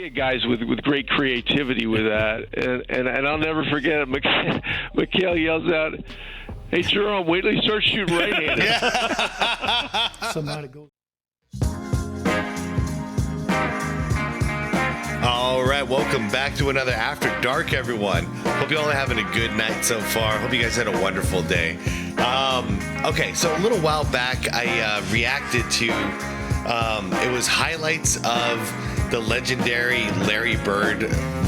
had guys with great creativity with that, and I'll never forget it. Mikhail yells out, "Hey Jerome, wait till you start shooting right-handed." Yeah. Somebody goes. All right, welcome back to another After Dark, everyone. Hope you all are having a good night so far. Hope you guys had a wonderful day. Okay, so a little while back, I reacted to, it was highlights of the legendary Larry Bird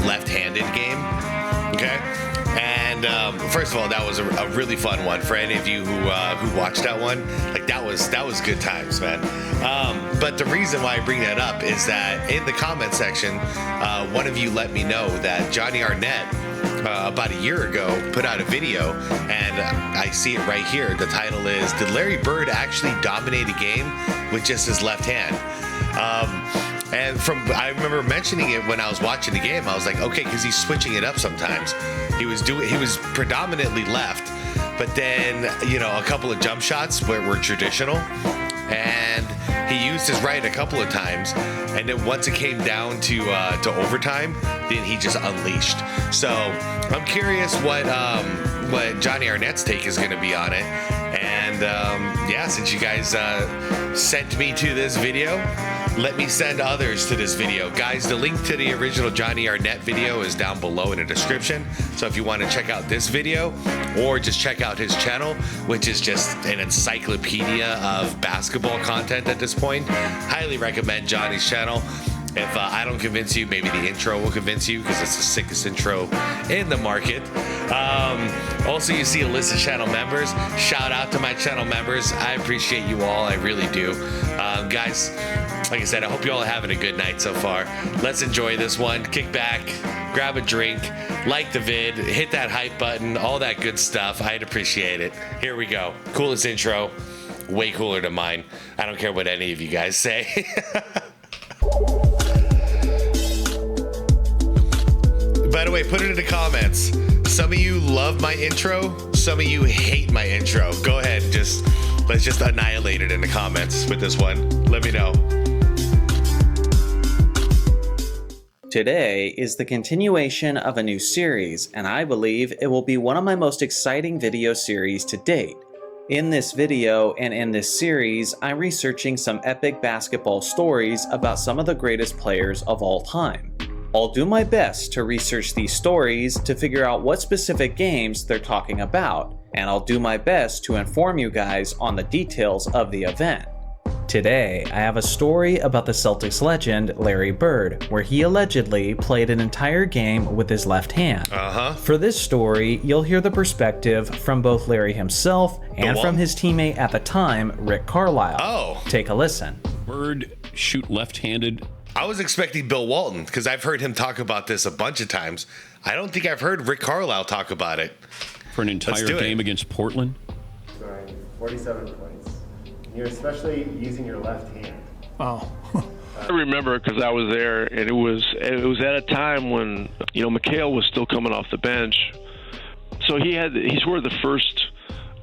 left-handed game, okay? And first of all, that was a really fun one for any of you who watched that one. Like that was good times, man. But the reason why I bring that up is that in the comment section, one of you let me know that Johnny Arnett about a year ago put out a video, and I see it right here. The title is, "Did Larry Bird actually dominate a game with just his left hand?" And I remember mentioning it when I was watching the game. I was like, okay, because he's switching it up sometimes. He was predominantly left, but then a couple of jump shots were traditional, and he used his right a couple of times, and then once it came down to overtime, then he just unleashed. So I'm curious what Johnny Arnett's take is going to be on it. And yeah, since you guys sent me to this video, let me send others to this video. Guys, the link to the original Johnny Arnett video is down below in the description. So if you want to check out this video or just check out his channel, which is just an encyclopedia of basketball content at this point, highly recommend Johnny's channel. If I don't convince you, maybe the intro will convince you, because it's the sickest intro in the market. Also, you see a list of channel members. Shout out to my channel members. I appreciate you all. I really do. Guys, like I said, I hope you all are having a good night so far. Let's enjoy this one. Kick back, grab a drink, like the vid, hit that hype button, all that good stuff. I'd appreciate it. Here we go. Coolest intro. Way cooler than mine. I don't care what any of you guys say. By the way, put it in the comments. Some of you love my intro. Some of you hate my intro. Go ahead. Let's just annihilate it in the comments with this one. Let me know. Today is the continuation of a new series, and I believe it will be one of my most exciting video series to date. In this video and in this series, I'm researching some epic basketball stories about some of the greatest players of all time. I'll do my best to research these stories to figure out what specific games they're talking about, and I'll do my best to inform you guys on the details of the event. Today, I have a story about the Celtics legend Larry Bird, where he allegedly played an entire game with his left hand. For this story, you'll hear the perspective from both Larry himself and from his teammate at the time, Rick Carlisle. Oh. Take a listen. Bird shoot left-handed. I was expecting Bill Walton, because I've heard him talk about this a bunch of times. I don't think I've heard Rick Carlisle talk about it. For an entire game against Portland? Scoring 47 points. You're especially using your left hand. Oh. I remember because I was there, and it was at a time when Mikhail was still coming off the bench, so he scored the first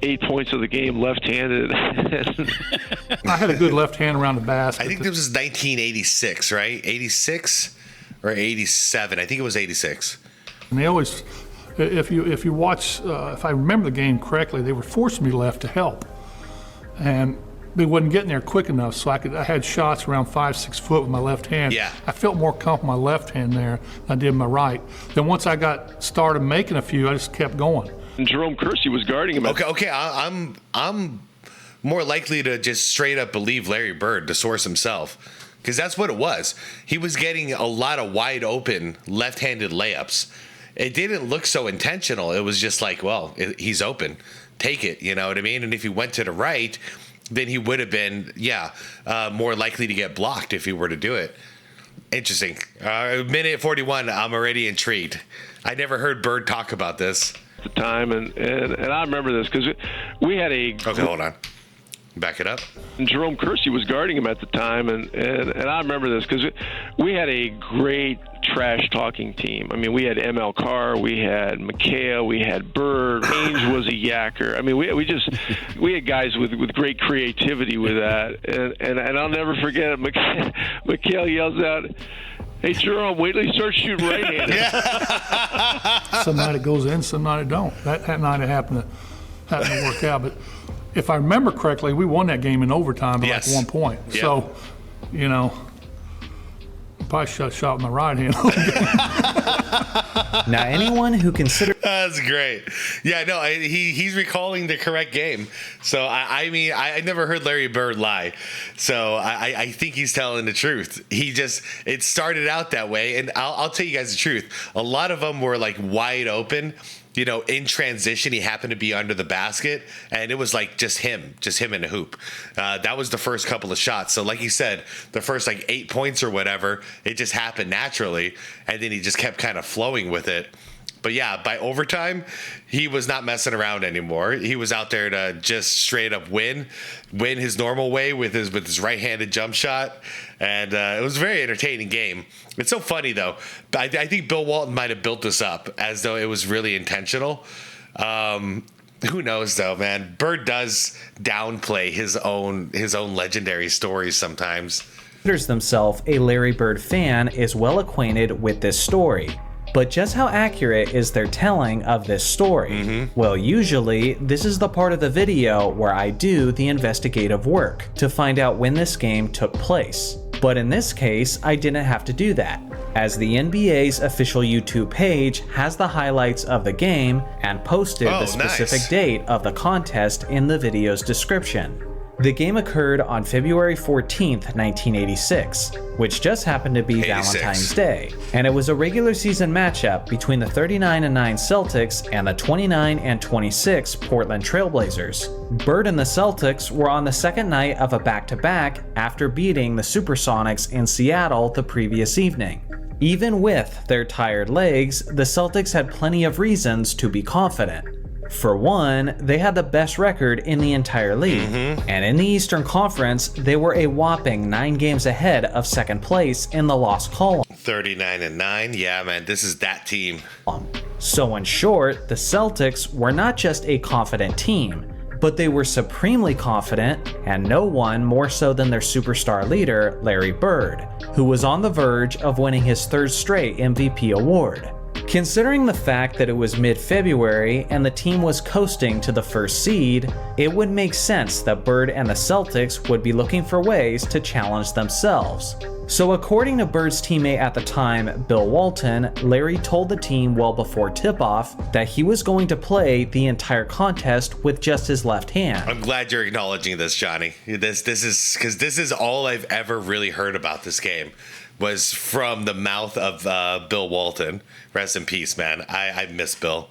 8 points of the game left-handed. I had a good left hand around the basket. I think this was 1986, right? 86 or 87? I think it was 86. And they always, if you watch, if I remember the game correctly, they were forcing me left to help, and they wasn't getting there quick enough, so I had shots around 5-6 foot with my left hand. Yeah. I felt more comfortable with my left hand there than I did my right. Then once I got started making a few, I just kept going. And Jerome Kersey was guarding him. Okay. I'm more likely to just straight up believe Larry Bird, the source himself, because that's what it was. He was getting a lot of wide open left-handed layups. It didn't look so intentional. It was just like, well, he's open, take it. You know what I mean? And if he went to the right, then he would have been, more likely to get blocked if he were to do it. Interesting. Minute 41, I'm already intrigued. I never heard Bird talk about this. At the time, and I remember this because we had a... Okay, hold on. Back it up. And Jerome Kersey was guarding him at the time, and I remember this because we had a great trash-talking team. I mean, we had ML Carr, we had Mikhail, we had Bird, Ainge was a yacker. I mean, we had guys with great creativity with that, and I'll never forget it. Mikhail yells out, Hey, Jerome, wait till you start shooting right-handed. Some night it goes in, some night it don't. That night it happened to work out. But if I remember correctly, we won that game in overtime by like 1 point. Yep. So, you know, probably shot with my right hand. Now, anyone who considers That's great. Yeah, no, he's recalling the correct game. So, I mean, I never heard Larry Bird lie. So, I think he's telling the truth. It started out that way. And I'll tell you guys the truth. A lot of them were like wide open. You know, in transition, he happened to be under the basket, and it was like just him in the hoop. That was the first couple of shots. So like you said, the first like 8 points or whatever, it just happened naturally, and then he just kept kind of flowing with it. But yeah, by overtime, he was not messing around anymore. He was out there to just straight up win his normal way with his right-handed jump shot, and it was a very entertaining game. It's so funny though. I think Bill Walton might have built this up as though it was really intentional. Who knows though, man? Bird does downplay his own legendary stories sometimes. themselves a Larry Bird fan is well acquainted with this story. But just how accurate is their telling of this story? Well, usually, this is the part of the video where I do the investigative work to find out when this game took place. But in this case, I didn't have to do that, as the NBA's official YouTube page has the highlights of the game and posted the specific date of the contest in the video's description. The game occurred on February 14th, 1986, which just happened to be Valentine's Day, and it was a regular season matchup between the 39-9 Celtics and the 29-26 Portland Trailblazers. Bird and the Celtics were on the second night of a back-to-back after beating the Supersonics in Seattle the previous evening. Even with their tired legs, the Celtics had plenty of reasons to be confident. For one, they had the best record in the entire league, and in the Eastern Conference, they were a whopping 9 games ahead of second place in the loss column. 39-9, yeah, man, this is that team. So in short, the Celtics were not just a confident team, but they were supremely confident, and no one more so than their superstar leader, Larry Bird, who was on the verge of winning his 3rd straight MVP award. Considering the fact that it was mid-February and the team was coasting to the 1st seed, it would make sense that Bird and the Celtics would be looking for ways to challenge themselves. So according to Bird's teammate at the time, Bill Walton, Larry told the team well before tip-off that he was going to play the entire contest with just his left hand. I'm glad you're acknowledging this, Johnny. This is because this is all I've ever really heard about this game. Was from the mouth of Bill Walton. Rest in peace, man. I miss Bill.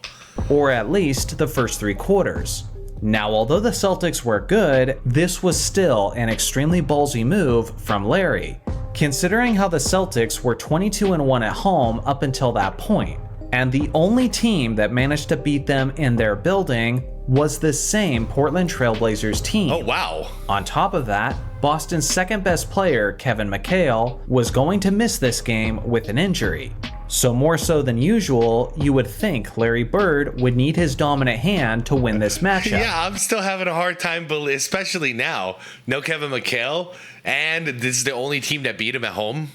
Or at least the first 3 quarters. Now, although the Celtics were good, this was still an extremely ballsy move from Larry, considering how the Celtics were 22-1 at home up until that point, and the only team that managed to beat them in their building was the same Portland Trailblazers team. Oh, wow. On top of that, Boston's second best player, Kevin McHale, was going to miss this game with an injury. So more so than usual, you would think Larry Bird would need his dominant hand to win this matchup. Yeah, I'm still having a hard time, especially now. No Kevin McHale, and this is the only team that beat him at home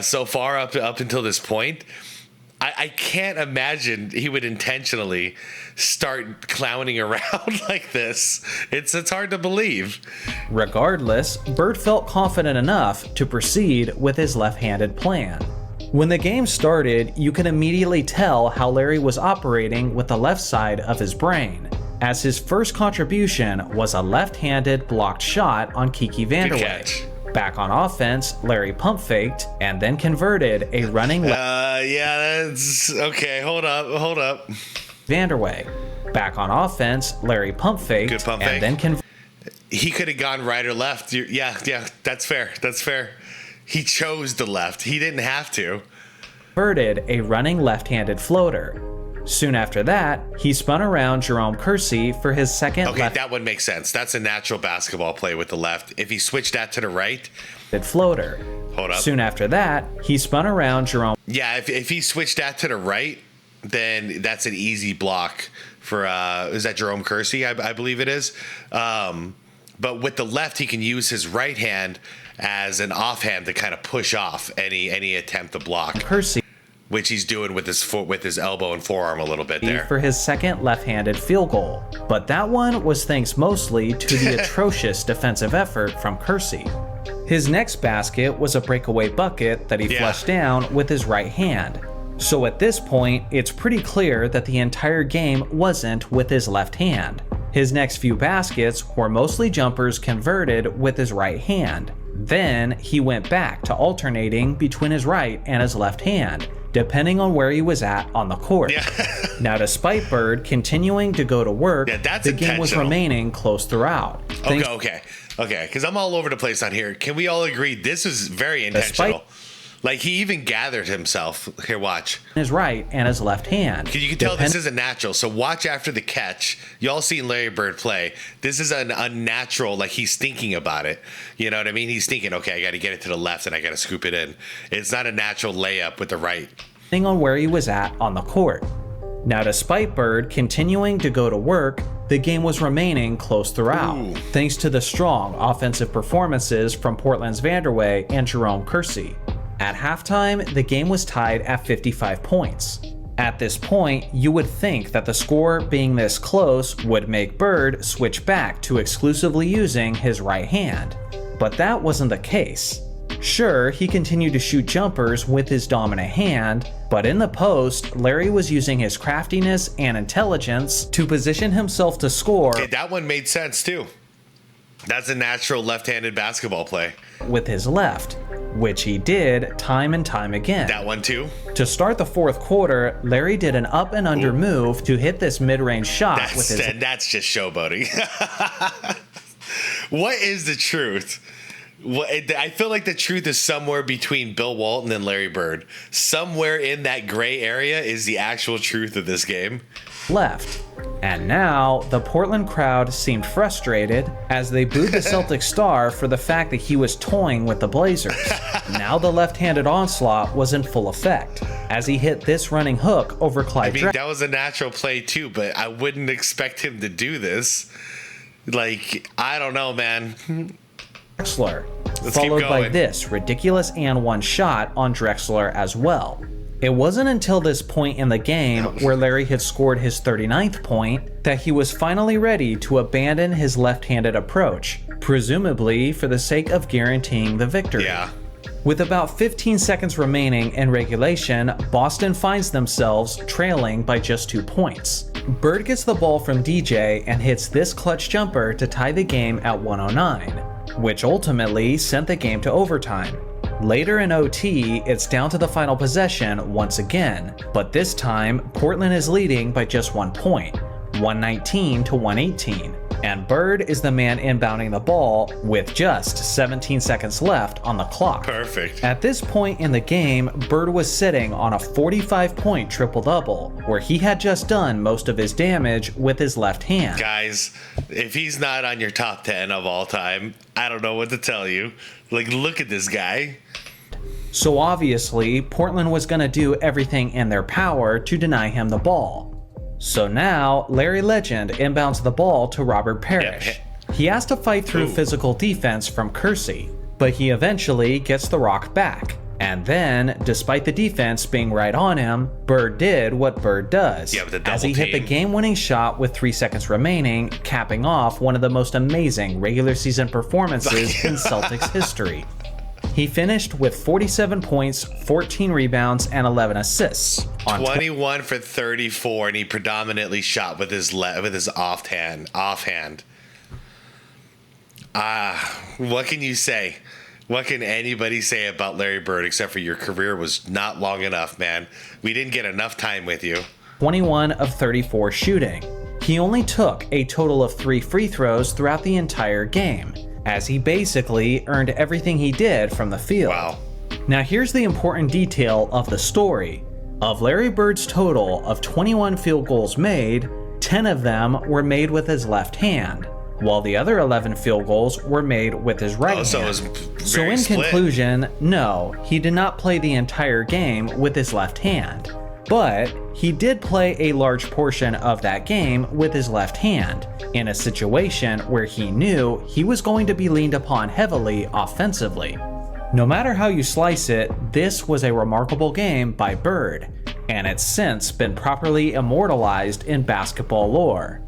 so far up until this point. I can't imagine he would intentionally start clowning around like this. It's hard to believe. Regardless, Bird felt confident enough to proceed with his left-handed plan. When the game started, you could immediately tell how Larry was operating with the left side of his brain, as his first contribution was a left-handed blocked shot on Kiki Vanderway. Back on offense, Larry pump faked and then converted a running yeah, that's okay. Hold up. Vanderway. Back on offense, Larry pump faked Good pump and fake. then He could have gone right or left. Yeah, that's fair. He chose the left. He didn't have to. converted a running left-handed floater. Soon after that, he spun around Jerome Kersey for his second that would make sense. That's a natural basketball play with the left. If he switched that to the right, floater. Hold up. Soon after that, he spun around Jerome. Yeah, if he switched that to the right, then that's an easy block for is that Jerome Kersey? I believe it is. But with the left, he can use his right hand as an offhand to kind of push off any attempt to block. Kersey, which he's doing with his foot, with his elbow and forearm a little bit there. For his second left-handed field goal. But that one was thanks mostly to the atrocious defensive effort from Kersey. His next basket was a breakaway bucket that he flushed down with his right hand. So at this point, it's pretty clear that the entire game wasn't with his left hand. His next few baskets were mostly jumpers converted with his right hand. Then he went back to alternating between his right and his left hand, depending on where he was at on the court. Now, despite Bird continuing to go to work, the game was remaining close throughout. Okay, because I'm all over the place on here. Can we all agree this is very intentional? Like, he even gathered himself. Here, watch. His right and his left hand. You can tell this isn't natural. So watch after the catch. Y'all seen Larry Bird play. This is an unnatural, like he's thinking about it. You know what I mean? He's thinking, okay, I got to get it to the left and I got to scoop it in. It's not a natural layup with the right. On where he was at on the court. Now, despite Bird continuing to go to work, the game was remaining close throughout, thanks to the strong offensive performances from Portland's Vanderway and Jerome Kersey. At halftime, the game was tied at 55 points. At this point, you would think that the score being this close would make Bird switch back to exclusively using his right hand, but that wasn't the case. Sure, he continued to shoot jumpers with his dominant hand, but in the post, Larry was using his craftiness and intelligence to position himself to score. Okay, that one made sense too. That's a natural left-handed basketball play. With his left, which he did time and time again. That one too. To start the fourth quarter, Larry did an up and under move to hit this mid-range shot with his... That's just showboating. What is the truth? I feel like the truth is somewhere between Bill Walton and Larry Bird. Somewhere in that gray area is the actual truth of this game. Left. And now, the Portland crowd seemed frustrated as they booed the Celtic star for the fact that he was toying with the Blazers. Now the left-handed onslaught was in full effect, as he hit this running hook over Clyde Drexler. That was a natural play too, but I wouldn't expect him to do this. Like, I don't know, man. Drexler, followed by this ridiculous and one shot on Drexler as well. It wasn't until this point in the game where Larry had scored his 39th point that he was finally ready to abandon his left-handed approach, presumably for the sake of guaranteeing the victory. With about 15 seconds remaining in regulation, Boston finds themselves trailing by just 2 points. Bird gets the ball from DJ and hits this clutch jumper to tie the game at 109, which ultimately sent the game to overtime. Later in OT, it's down to the final possession once again, but this time, Portland is leading by just 1 point, 119 to 118, and Bird is the man inbounding the ball with just 17 seconds left on the clock. Perfect. At this point in the game, Bird was sitting on a 45-point triple-double, where he had just done most of his damage with his left hand. Guys, if he's not on your top 10 of all time, I don't know what to tell you. Like, look at this guy. So obviously, Portland was going to do everything in their power to deny him the ball. So now, Larry Legend inbounds the ball to Robert Parrish. He has to fight through physical defense from Kersey, but he eventually gets the rock back. And then, despite the defense being right on him, Bird did what Bird does, as he hit the game-winning shot with 3 seconds remaining, capping off one of the most amazing regular season performances in Celtics history. He finished with 47 points, 14 rebounds, and 11 assists. 21 for 34, and he predominantly shot with his offhand. What can you say? What can anybody say about Larry Bird except for your career was not long enough, man? We didn't get enough time with you. 21 of 34 shooting. He only took a total of 3 free throws throughout the entire game, as he basically earned everything he did from the field. Wow. Now here's the important detail of the story. Of Larry Bird's total of 21 field goals made, 10 of them were made with his left hand, while the other 11 field goals were made with his right hand. So in conclusion, no, he did not play the entire game with his left hand. But he did play a large portion of that game with his left hand, in a situation where he knew he was going to be leaned upon heavily offensively. No matter how you slice it, this was a remarkable game by Bird, and it's since been properly immortalized in basketball lore.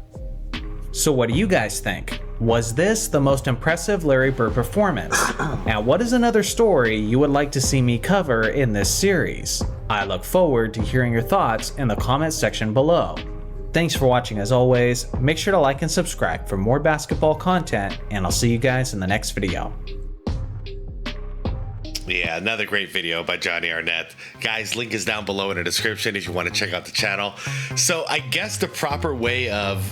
So what do you guys think? Was this the most impressive Larry Bird performance? And what is another story you would like to see me cover in this series? I look forward to hearing your thoughts in the comments section below. Thanks for watching as always. Make sure to like and subscribe for more basketball content, and I'll see you guys in the next video. Yeah, another great video by Johnny Arnett. Guys, link is down below in the description if you want to check out the channel. So I guess the proper way of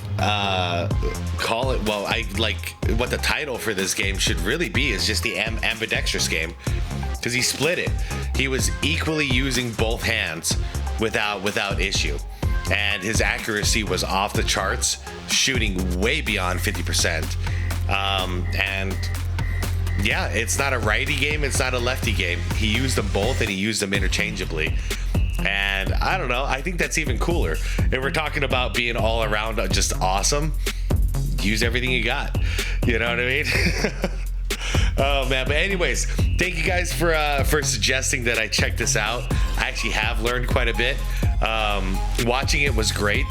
call it, well, I like what the title for this game should really be is just the ambidextrous game, because he split it. He was equally using both hands without issue, and his accuracy was off the charts, shooting way beyond 50%. And yeah, it's not a righty game, it's not a lefty game. He used them both and he used them interchangeably. And I don't know, I think that's even cooler. If we're talking about being all around just awesome, use everything you got. You know what I mean? Oh man, but anyways, thank you guys for suggesting that I check this out. I actually have learned quite a bit. Watching it was great,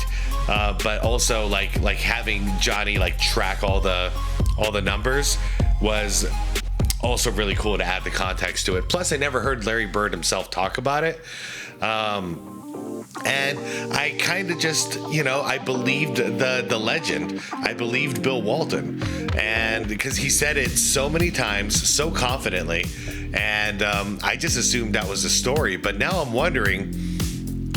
but also like having Johnny like track all the numbers was also really cool to add the context to it. Plus, I never heard Larry Bird himself talk about it. And I kind of just, I believed the legend. I believed Bill Walton. And because he said it so many times, so confidently. And I just assumed that was the story. But now I'm wondering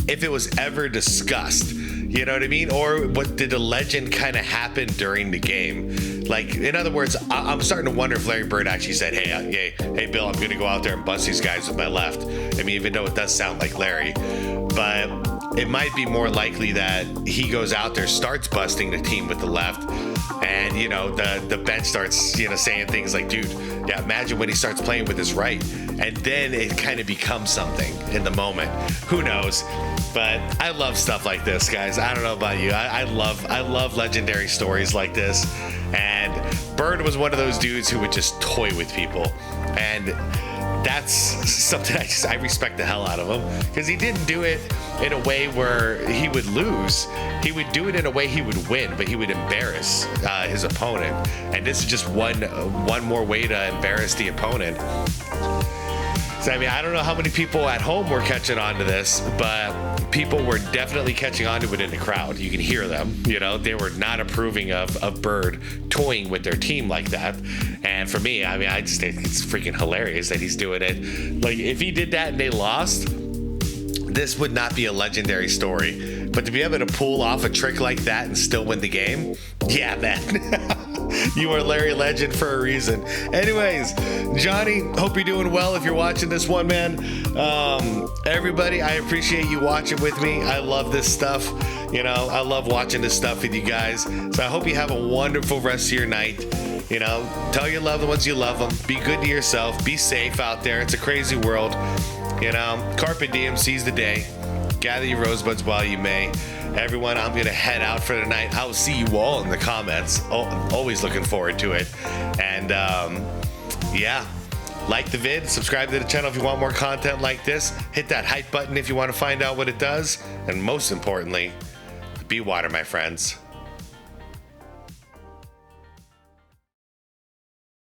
if it was ever discussed. You know what I mean? Or what did the legend kind of happen during the game? Like, in other words, I'm starting to wonder if Larry Bird actually said, hey, Bill, I'm going to go out there and bust these guys with my left. I mean, even though it does sound like Larry, but it might be more likely that he goes out there, starts busting the team with the left, and, the bench starts, saying things like, dude, yeah, imagine when he starts playing with his right. And then it kind of becomes something in the moment. Who knows? But I love stuff like this, guys. I don't know about you. I love legendary stories like this. And Bird was one of those dudes who would just toy with people. And that's something I respect the hell out of him, because he didn't do it in a way where he would lose. He would do it in a way he would win, but he would embarrass his opponent. And this is just one more way to embarrass the opponent. So, I mean, I don't know how many people at home were catching on to this, but people were definitely catching on to it in the crowd. You can hear them, they were not approving of Bird toying with their team like that. And for me, I mean, I just think it's freaking hilarious that he's doing it. Like, if he did that and they lost, this would not be a legendary story. But to be able to pull off a trick like that and still win the game, yeah, man. You are Larry Legend for a reason. Anyways, Johnny, hope you're doing well if you're watching this one, man. Everybody, I appreciate you watching with me. I love this stuff. I love watching this stuff with you guys. So I hope you have a wonderful rest of your night. Tell your loved ones you love them. Be good to yourself. Be safe out there. It's a crazy world. Carpe diem, seize the day. Gather your rosebuds while you may. Everyone, I'm going to head out for the night. I will see you all in the comments. Always looking forward to it. And yeah, like the vid, subscribe to the channel if you want more content like this. Hit that hype button if you want to find out what it does. And most importantly, be water, my friends.